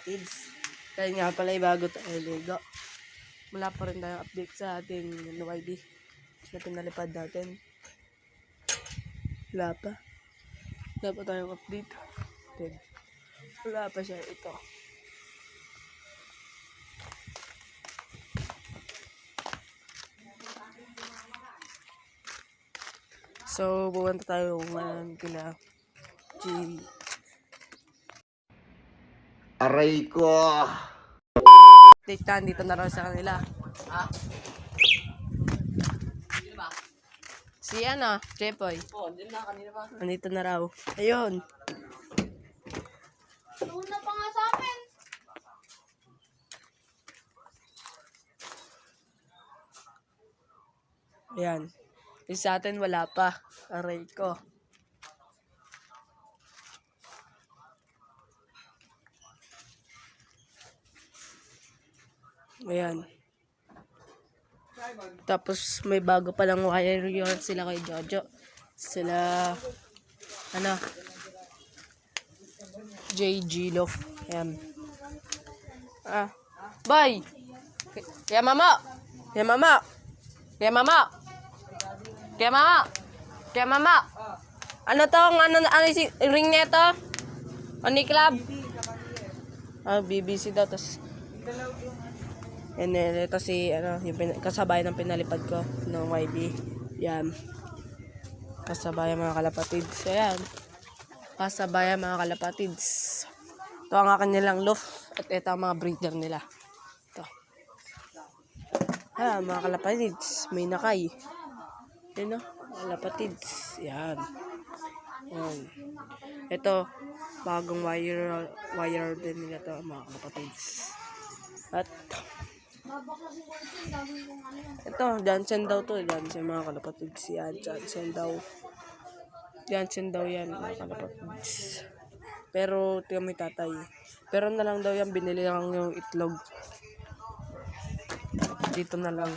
kalapatids. Kaya nga pala bago tayo ligo. Wala pa rin tayong update sa ating YB na pinalipad natin. Wala pa tayong update. Wala pa siya. Ito. So, pupunta tayo kila G. Aray ko! Update dito na raw sa kanila. Si Jepoy. Nandito na raw. Ayun. Una pa nga sa amin. Ayan. Yung sa atin wala pa. Aray ko. Ayan. Tapos may bago palang wire yun sila kay Jojo. Sila JG Love. Ayan. Bye! Kaya mama! Kaya mama! Kaya mama! Kaya mama! Kaya mama! Ano tong, ano yung ring neto? Ano yung club? BBC daw. Tapos, and then, ito si, yung kasabay ng pinalipad ko ng YB. Yan. Kasabay mga kalapatids. Ayan. Kasabay mga kalapatids. Ito ang kanilang loof. At ito ang mga breeder nila. Ito. Ayan, mga kalapatids. May nakay. Yan o. Kalapatids. Yan. Yan. Ito. Bagong wire din nila to mga kalapatids. At ito, Jansen daw to. Jansen mga kalapatids. Yan, Jansen daw. Jansen daw yan mga kalapatids. Pero, ito may tatay. Pero na lang daw yan, binili lang yung itlog. Dito na lang.